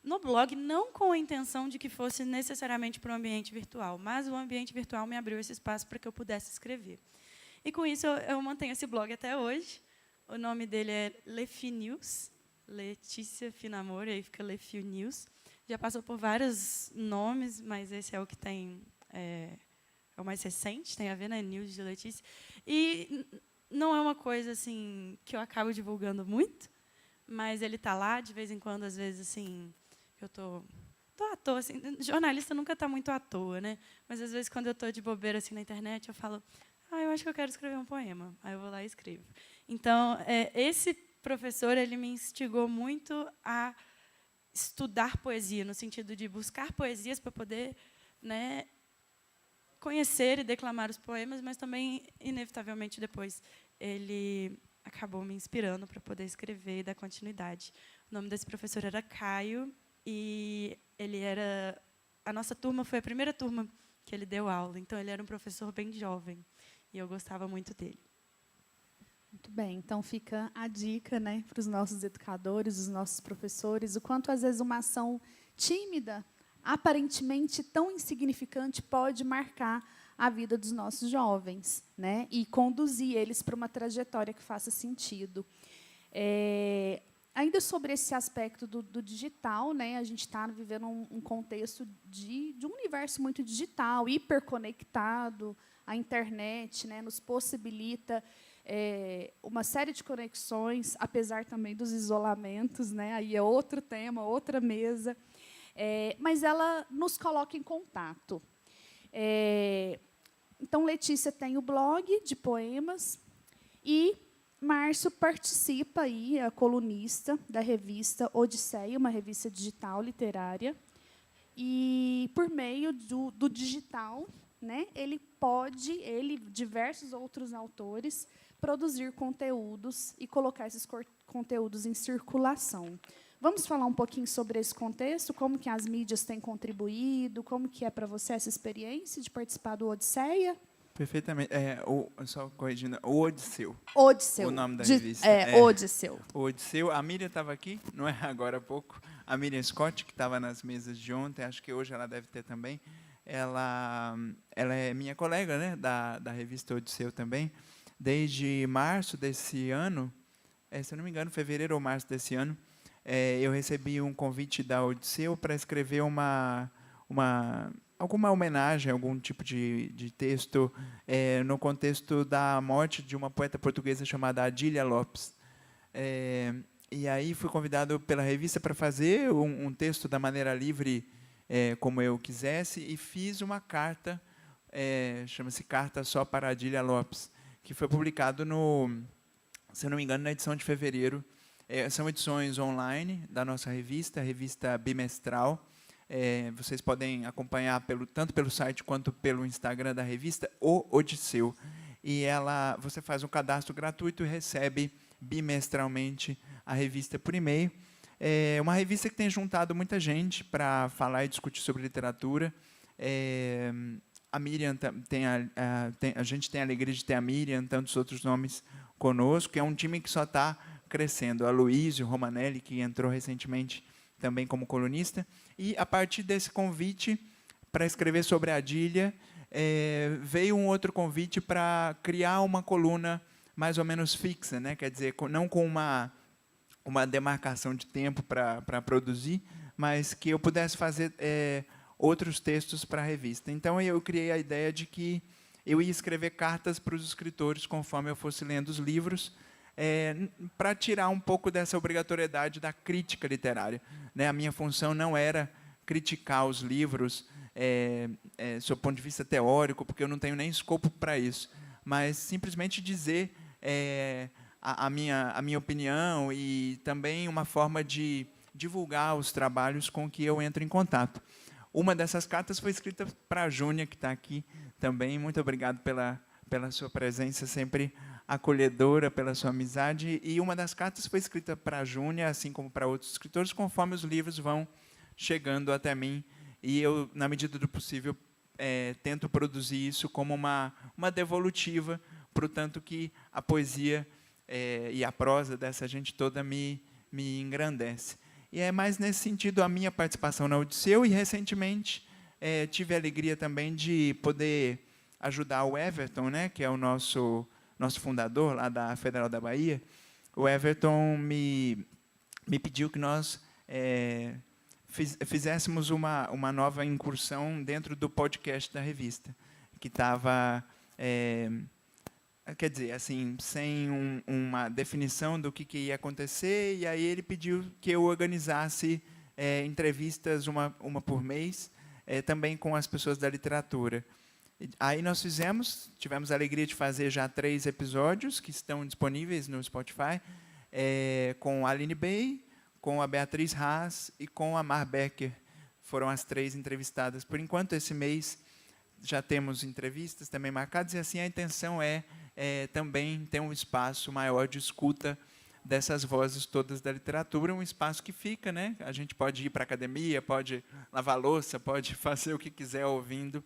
Speaker 6: no blog, não com a intenção de que fosse necessariamente para o ambiente virtual, mas o ambiente virtual me abriu esse espaço para que eu pudesse escrever. E, com isso, eu mantenho esse blog até hoje. O nome dele é Lefi News, Letícia Finamor, aí fica Lefi News. Já passou por vários nomes, mas esse é o que tem, é o mais recente, tem a ver, né, News de Letícia. E não é uma coisa assim que eu acabo divulgando muito, mas ele está lá de vez em quando, às vezes, assim, eu tô à toa, assim, jornalista nunca está muito à toa, né? Mas às vezes, quando eu estou de bobeira assim na internet, eu falo, eu acho que eu quero escrever um poema. Aí eu vou lá e escrevo. Então, esse professor ele me instigou muito a estudar poesia, no sentido de buscar poesias para poder, né, conhecer e declamar os poemas, mas também, inevitavelmente, depois, ele acabou me inspirando para poder escrever e dar continuidade. O nome desse professor era Caio, e a nossa turma foi a primeira turma que ele deu aula, então ele era um professor bem jovem, e eu gostava muito dele.
Speaker 5: Muito bem, então fica a dica, né, para os nossos educadores, os nossos professores, o quanto, às vezes, uma ação tímida, aparentemente tão insignificante, pode marcar a vida dos nossos jovens, né, e conduzir eles para uma trajetória que faça sentido. ainda sobre esse aspecto do digital, né, a gente está vivendo um contexto de um universo muito digital, hiperconectado. A internet, né, nos possibilita uma série de conexões, apesar também dos isolamentos, né, aí é outro tema, outra mesa, mas ela nos coloca em contato. Então, Letícia tem o blog de poemas e Márcio participa, aí, é colunista da revista Odisseia, uma revista digital literária, e, por meio do digital, né, ele e diversos outros autores, produzir conteúdos e colocar esses conteúdos em circulação. Vamos falar um pouquinho sobre esse contexto, como que as mídias têm contribuído, como que é para você essa experiência de participar do Odisseia?
Speaker 7: Perfeitamente. Só corrigindo, o Odisseu.
Speaker 5: Odisseu.
Speaker 7: O nome da revista.
Speaker 5: Odisseu.
Speaker 7: O Odisseu. A Miriam estava aqui, não é agora há pouco. A Miriam Scott, que estava nas mesas de ontem, acho que hoje ela deve ter também. Ela é minha colega, né, da revista Odisseu também. Desde março desse ano, se eu não me engano, fevereiro ou março desse ano, eu recebi um convite da Odisseu para escrever alguma homenagem, algum tipo de texto no contexto da morte de uma poeta portuguesa chamada Adília Lopes. E aí fui convidado pela revista para fazer um texto da maneira livre, como eu quisesse, e fiz uma carta, chama-se Carta Só para Adília Lopes, que foi publicado, se eu não me engano, na edição de fevereiro. São edições online da nossa revista, a revista bimestral. Vocês podem acompanhar tanto pelo site quanto pelo Instagram da revista, O Odisseu. E você faz um cadastro gratuito e recebe bimestralmente a revista por e-mail. É uma revista que tem juntado muita gente para falar e discutir sobre literatura. A Miriam a gente tem a alegria de ter a Miriam, tantos outros nomes conosco. É um time que só está crescendo. A Luísio Romanelli, que entrou recentemente também como colunista. E, a partir desse convite para escrever sobre a Adília, veio um outro convite para criar uma coluna mais ou menos fixa, né? Quer dizer, não com uma demarcação de tempo para produzir, mas que eu pudesse fazer outros textos para a revista. Então, eu criei a ideia de que eu ia escrever cartas para os escritores conforme eu fosse lendo os livros, para tirar um pouco dessa obrigatoriedade da crítica literária, né? A minha função não era criticar os livros sob o ponto de vista teórico, porque eu não tenho nem escopo para isso, mas simplesmente dizer a minha opinião e também uma forma de divulgar os trabalhos com que eu entro em contato. Uma dessas cartas foi escrita para a Júnia, que está aqui também. Muito obrigado pela sua presença, sempre acolhedora, pela sua amizade. E uma das cartas foi escrita para a Júnia, assim como para outros escritores, conforme os livros vão chegando até mim. E eu, na medida do possível, tento produzir isso como uma devolutiva, para o tanto que a poesia e a prosa dessa gente toda me engrandece. E é mais nesse sentido a minha participação na Odisseu, e, recentemente, tive a alegria também de poder ajudar o Everton, né, que é o nosso fundador lá da Federal da Bahia. O Everton me pediu que nós fizéssemos uma nova incursão dentro do podcast da revista, que estava, quer dizer, assim, sem uma definição do que ia acontecer, e aí ele pediu que eu organizasse entrevistas, uma por mês, também com as pessoas da literatura. Aí nós tivemos a alegria de fazer já 3 episódios, que estão disponíveis no Spotify, com a Aline Bey, com a Beatriz Haas e com a Mar Becker. Foram as 3 entrevistadas. Por enquanto, esse mês, já temos entrevistas também marcadas, e assim a intenção também ter um espaço maior de escuta dessas vozes todas da literatura, um espaço que fica, né? A gente pode ir para a academia, pode lavar louça, pode fazer o que quiser ouvindo,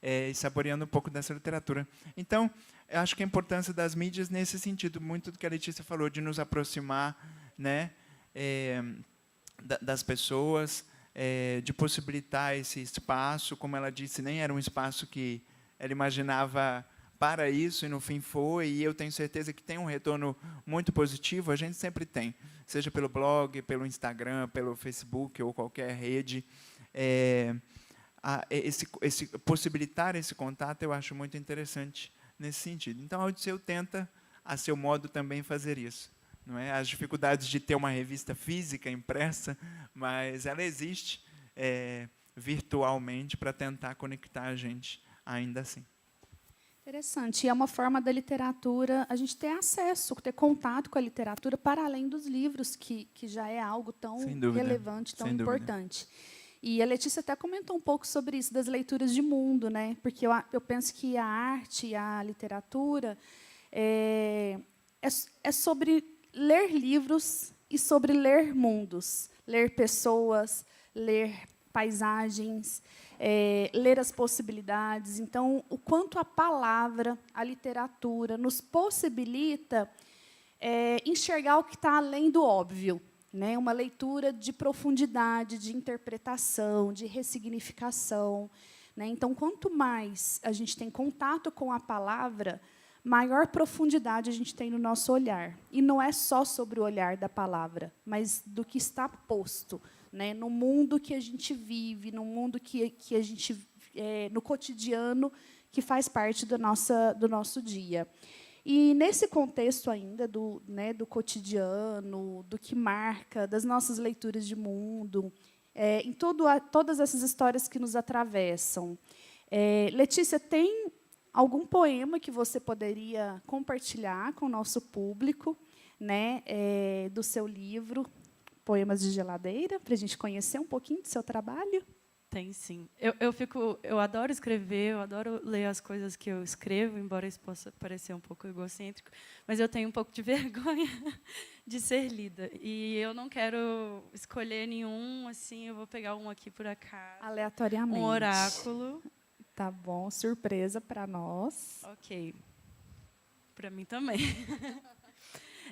Speaker 7: e saboreando um pouco dessa literatura. Então, eu acho que a importância das mídias nesse sentido, muito do que a Letícia falou, de nos aproximar, né, das pessoas, de possibilitar esse espaço, como ela disse, nem era um espaço que ela imaginava para isso, e no fim foi, e eu tenho certeza que tem um retorno muito positivo, a gente sempre tem, seja pelo blog, pelo Instagram, pelo Facebook ou qualquer rede. Possibilitar esse contato eu acho muito interessante nesse sentido. Então, a Odisseu tenta, a seu modo, também fazer isso. Não é? As dificuldades de ter uma revista física, impressa, mas ela existe virtualmente para tentar conectar a gente ainda assim.
Speaker 5: Interessante. E é uma forma da literatura, a gente ter acesso, ter contato com a literatura para além dos livros, que já é algo tão relevante, tão importante. E a Letícia até comentou um pouco sobre isso, das leituras de mundo, né? Porque eu penso que a arte e a literatura é sobre ler livros e sobre ler mundos, ler pessoas, ler paisagens, ler as possibilidades. Então, o quanto a palavra, a literatura, nos possibilita enxergar o que está além do óbvio, né? Uma leitura de profundidade, de interpretação, de ressignificação, né? Então, quanto mais a gente tem contato com a palavra, maior profundidade a gente tem no nosso olhar. E não é só sobre o olhar da palavra, mas do que está posto, né, no mundo que a gente vive, no mundo que a gente no cotidiano, que faz parte do nosso dia. E nesse contexto ainda do cotidiano, do que marca, das nossas leituras de mundo, em todas essas histórias que nos atravessam, Letícia, tem algum poema que você poderia compartilhar com o nosso público, né, do seu livro Poemas de Geladeira, para a gente conhecer um pouquinho do seu trabalho?
Speaker 6: Tem, sim. Eu adoro escrever, eu adoro ler as coisas que eu escrevo, embora isso possa parecer um pouco egocêntrico, mas eu tenho um pouco de vergonha de ser lida. E eu não quero escolher nenhum, assim, eu vou pegar um aqui por acaso.
Speaker 5: Aleatoriamente.
Speaker 6: Um oráculo.
Speaker 5: Tá bom, surpresa para nós.
Speaker 6: Ok. Para mim também.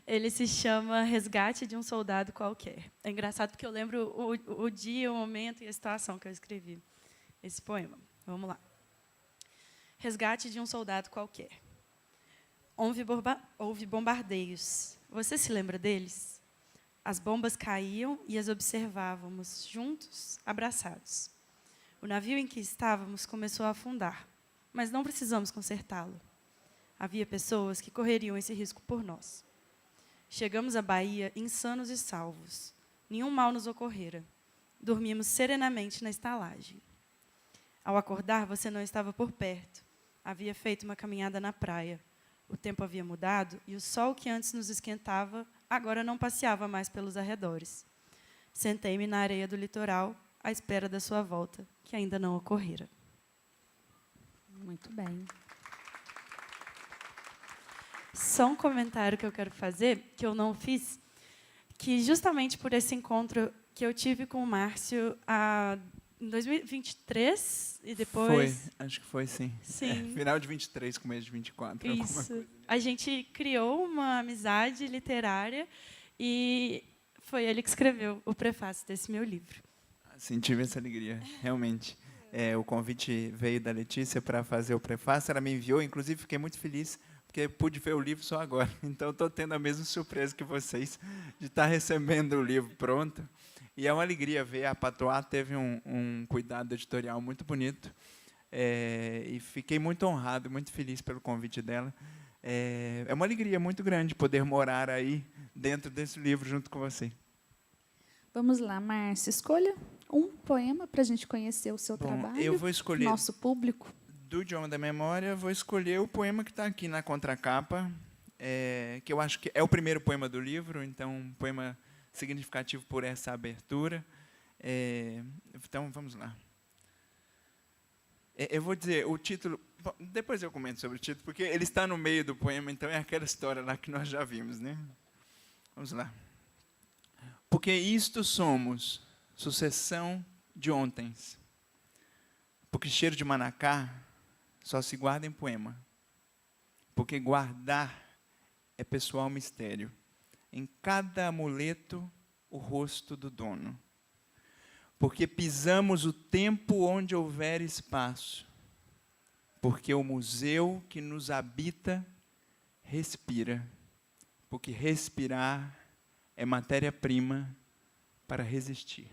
Speaker 6: Ele se chama Resgate de um Soldado Qualquer. É engraçado porque eu lembro o dia, o momento e a situação que eu escrevi esse poema. Vamos lá. Resgate de um Soldado Qualquer. Houve bombardeios. Você se lembra deles? As bombas caíam e as observávamos, juntos, abraçados. O navio em que estávamos começou a afundar, mas não precisamos consertá-lo. Havia pessoas que correriam esse risco por nós. Chegamos à Bahia insanos e salvos. Nenhum mal nos ocorrera. Dormimos serenamente na estalagem. Ao acordar, você não estava por perto. Havia feito uma caminhada na praia. O tempo havia mudado e o sol que antes nos esquentava, agora não passeava mais pelos arredores. Sentei-me na areia do litoral, à espera da sua volta, que ainda não ocorrera.
Speaker 5: Muito bem.
Speaker 6: Só um comentário que eu quero fazer, que eu não fiz, que justamente por esse encontro que eu tive com o Márcio em 2023 e depois...
Speaker 7: Foi, acho que foi, sim.
Speaker 6: Sim.
Speaker 7: Final de 23, começo de 24.
Speaker 6: Isso. A gente criou uma amizade literária e foi ele que escreveu o prefácio desse meu livro.
Speaker 7: Sim, tive essa alegria, realmente. O convite veio da Letícia para fazer o prefácio, ela me enviou, inclusive fiquei muito feliz, porque pude ver o livro só agora. Então, estou tendo a mesma surpresa que vocês, de estar recebendo o livro pronto. E é uma alegria ver, a Patois teve um cuidado editorial muito bonito, e fiquei muito honrado, muito feliz pelo convite dela. É uma alegria muito grande poder morar aí, dentro desse livro, junto com você.
Speaker 5: Vamos lá, Márcia, escolha um poema para a gente conhecer o seu trabalho,
Speaker 7: eu vou escolher,
Speaker 5: nosso público.
Speaker 7: Do Idioma da Memória, vou escolher o poema que está aqui na contracapa, que eu acho que é o primeiro poema do livro, então um poema significativo por essa abertura. Então, vamos lá. Eu vou dizer o título, depois eu comento sobre o título, porque ele está no meio do poema, então é aquela história lá que nós já vimos, né? Vamos lá. Porque isto somos, sucessão de ontens. Porque cheiro de manacá só se guarda em poema. Porque guardar é pessoal mistério. Em cada amuleto, o rosto do dono. Porque pisamos o tempo onde houver espaço. porque o museu que nos habita respira, porque respirar é matéria-prima para resistir.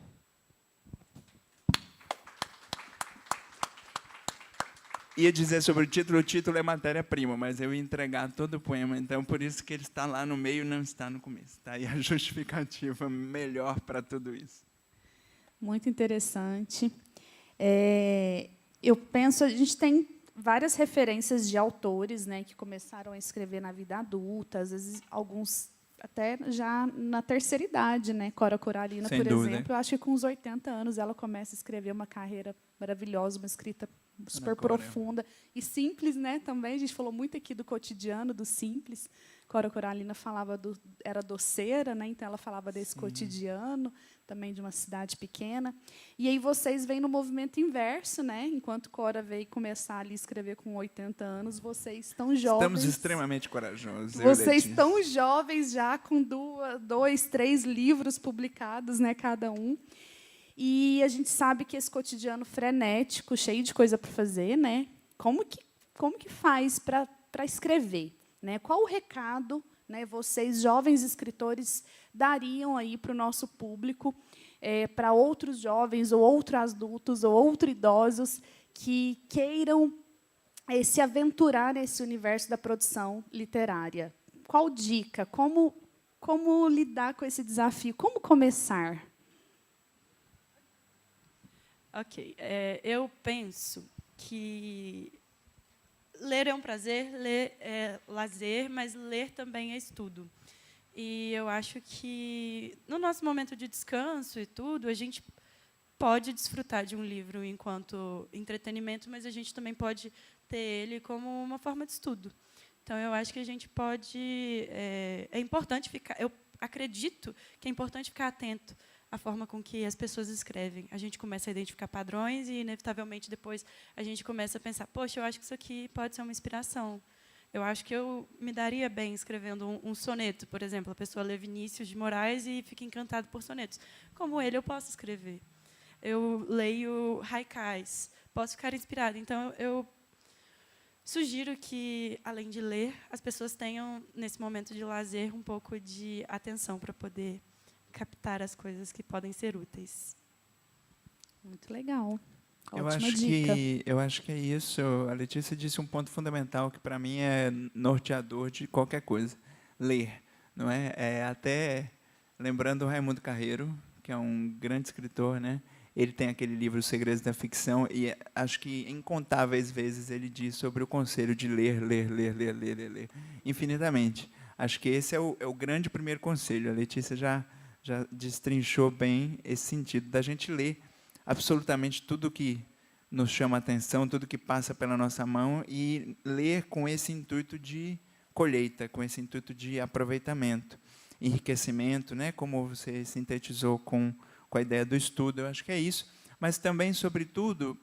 Speaker 7: Ia dizer sobre o título é matéria-prima, mas eu ia entregar todo o poema, então por isso que ele está lá no meio e não está no começo. Está aí a justificativa melhor para tudo isso.
Speaker 5: Muito interessante. Eu penso, a gente tem várias referências de autores, né, que começaram a escrever na vida adulta, às vezes alguns até já na terceira idade, né? Cora Coralina,
Speaker 7: Sem
Speaker 5: por
Speaker 7: dúvida.
Speaker 5: exemplo, eu acho que com uns 80 anos ela começa a escrever uma carreira maravilhosa, uma escrita super
Speaker 7: Cora.
Speaker 5: profunda e simples, né? Também a gente falou muito aqui do cotidiano, do simples. Cora Coralina era doceira, né? Então ela falava desse cotidiano, também de uma cidade pequena. E aí vocês vêm no movimento inverso, né? Enquanto Cora veio começar ali a escrever com 80 anos, vocês estão jovens.
Speaker 7: Estamos extremamente corajosos.
Speaker 5: Vocês estão jovens já, com 2, 3 livros publicados, né, cada um. E a gente sabe que esse cotidiano frenético, cheio de coisa para fazer, né? Como que faz para escrever? Né? Qual o recado, né, vocês, jovens escritores, dariam aí para o nosso público, para outros jovens, ou outros adultos, ou outros idosos, que queiram se aventurar nesse universo da produção literária? Qual dica? Como lidar com esse desafio? Como começar?
Speaker 6: Ok. Eu penso que ler é um prazer, ler é lazer, mas ler também é estudo. E eu acho que, no nosso momento de descanso e tudo, a gente pode desfrutar de um livro enquanto entretenimento, mas a gente também pode ter ele como uma forma de estudo. Então, eu acho que a gente pode... É importante ficar... Eu acredito que é importante ficar atento à forma com que as pessoas escrevem. A gente começa a identificar padrões e, inevitavelmente, depois a gente começa a pensar, poxa, eu acho que isso aqui pode ser uma inspiração. Eu acho que eu me daria bem escrevendo um soneto, por exemplo. A pessoa lê Vinícius de Moraes e fica encantada por sonetos. Como ele, eu posso escrever. Eu leio haikais, posso ficar inspirada. Então, eu sugiro que, além de ler, as pessoas tenham, nesse momento de lazer, um pouco de atenção para poder captar as coisas que podem ser úteis.
Speaker 5: Muito legal.
Speaker 7: Eu
Speaker 5: Ótima
Speaker 7: acho
Speaker 5: dica.
Speaker 7: eu acho que é isso. A Letícia disse um ponto fundamental que, para mim, é norteador de qualquer coisa. Ler. Não é? Até lembrando o Raimundo Carreiro, que é um grande escritor, né? Ele tem aquele livro Os Segredos da Ficção, e acho que incontáveis vezes ele diz sobre o conselho de ler, infinitamente. Acho que esse é o grande primeiro conselho. A Letícia já destrinchou bem esse sentido, da gente ler absolutamente tudo que nos chama a atenção, tudo que passa pela nossa mão, e ler com esse intuito de colheita, com esse intuito de aproveitamento, enriquecimento, né? Como você sintetizou com a ideia do estudo. Eu acho que é isso. Mas também, sobretudo,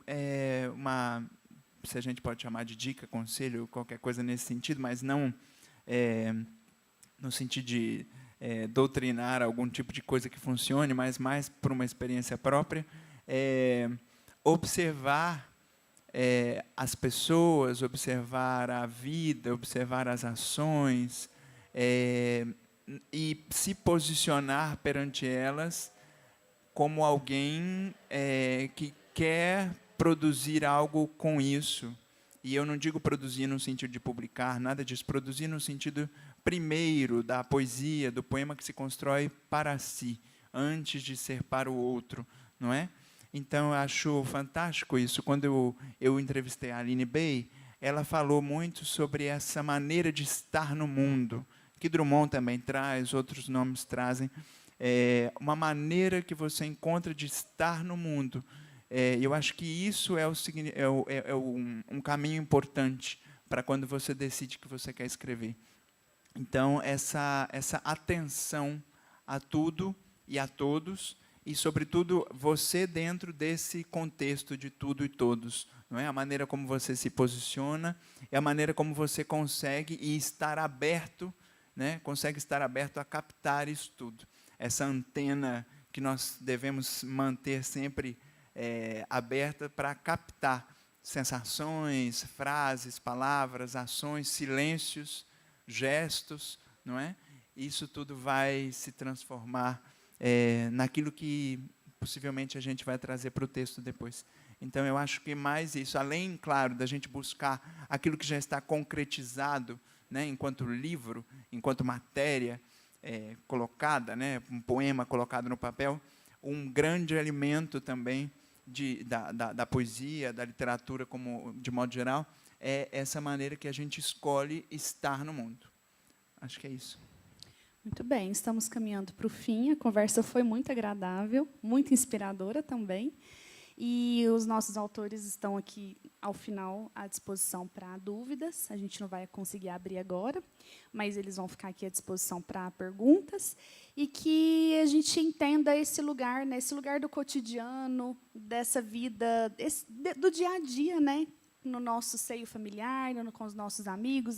Speaker 7: se a gente pode chamar de dica, conselho, qualquer coisa nesse sentido, mas não no sentido de doutrinar algum tipo de coisa que funcione, mas mais por uma experiência própria, observar as pessoas, observar a vida, observar as ações, e se posicionar perante elas como alguém que quer produzir algo com isso. E eu não digo produzir no sentido de publicar, nada disso. Produzir no sentido, primeiro, da poesia, do poema que se constrói para si, antes de ser para o outro, não é? Então, eu acho fantástico isso. Quando eu entrevistei a Aline Bay, ela falou muito sobre essa maneira de estar no mundo, que Drummond também traz, outros nomes trazem, uma maneira que você encontra de estar no mundo. Eu acho que isso é um caminho importante para quando você decide que você quer escrever. Então, essa atenção a tudo e a todos, e, sobretudo, você dentro desse contexto de tudo e todos. Não é? A maneira como você se posiciona, é a maneira como você consegue estar aberto, né? Consegue estar aberto a captar isso tudo. Essa antena que nós devemos manter sempre aberta para captar sensações, frases, palavras, ações, silêncios, gestos, não é? Isso tudo vai se transformar naquilo que possivelmente a gente vai trazer para o texto depois. Então, eu acho que mais isso, além, claro, da gente buscar aquilo que já está concretizado, né, enquanto livro, enquanto matéria colocada, né, um poema colocado no papel, um grande alimento também da poesia, da literatura, como de modo geral, é essa maneira que a gente escolhe estar no mundo. Acho que é isso.
Speaker 5: Muito bem, estamos caminhando para o fim. A conversa foi muito agradável, muito inspiradora também. E os nossos autores estão aqui, ao final, à disposição para dúvidas. A gente não vai conseguir abrir agora, mas eles vão ficar aqui à disposição para perguntas. E que a gente entenda esse lugar, né, esse lugar do cotidiano, dessa vida, do dia a dia, né, no nosso seio familiar, com os nossos amigos,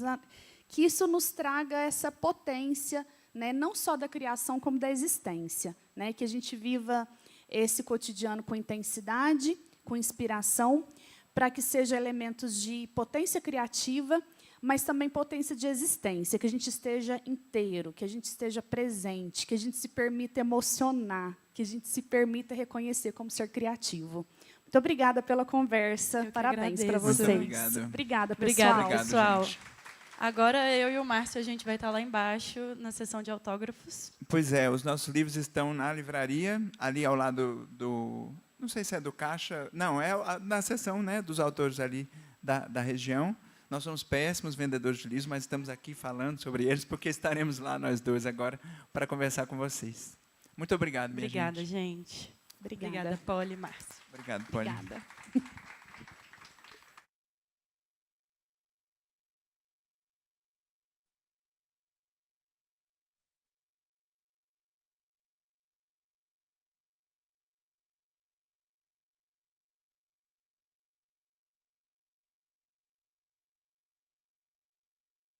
Speaker 5: que isso nos traga essa potência, né, não só da criação, como da existência, né, que a gente viva esse cotidiano com intensidade, com inspiração, para que seja elementos de potência criativa, mas também potência de existência, que a gente esteja inteiro, que a gente esteja presente, que a gente se permita emocionar, que a gente se permita reconhecer como ser criativo. Muito obrigada pela conversa. Parabéns para vocês.
Speaker 7: Muito obrigado.
Speaker 5: Obrigada, pessoal.
Speaker 6: Obrigada, pessoal.
Speaker 7: Gente.
Speaker 6: Agora, eu e o Márcio, a gente vai estar lá embaixo, na seção de autógrafos.
Speaker 7: Pois é, os nossos livros estão na livraria, ali ao lado do... Não sei se é do caixa... Não, é na seção, né, dos autores ali da região. Nós somos péssimos vendedores de livros, mas estamos aqui falando sobre eles, porque estaremos lá, nós dois, agora, para conversar com vocês. Muito obrigado, minha gente.
Speaker 6: Obrigada, gente.
Speaker 5: Obrigada.
Speaker 6: Obrigada, Poli e Márcio.
Speaker 7: Obrigado, Poli.
Speaker 5: Obrigada.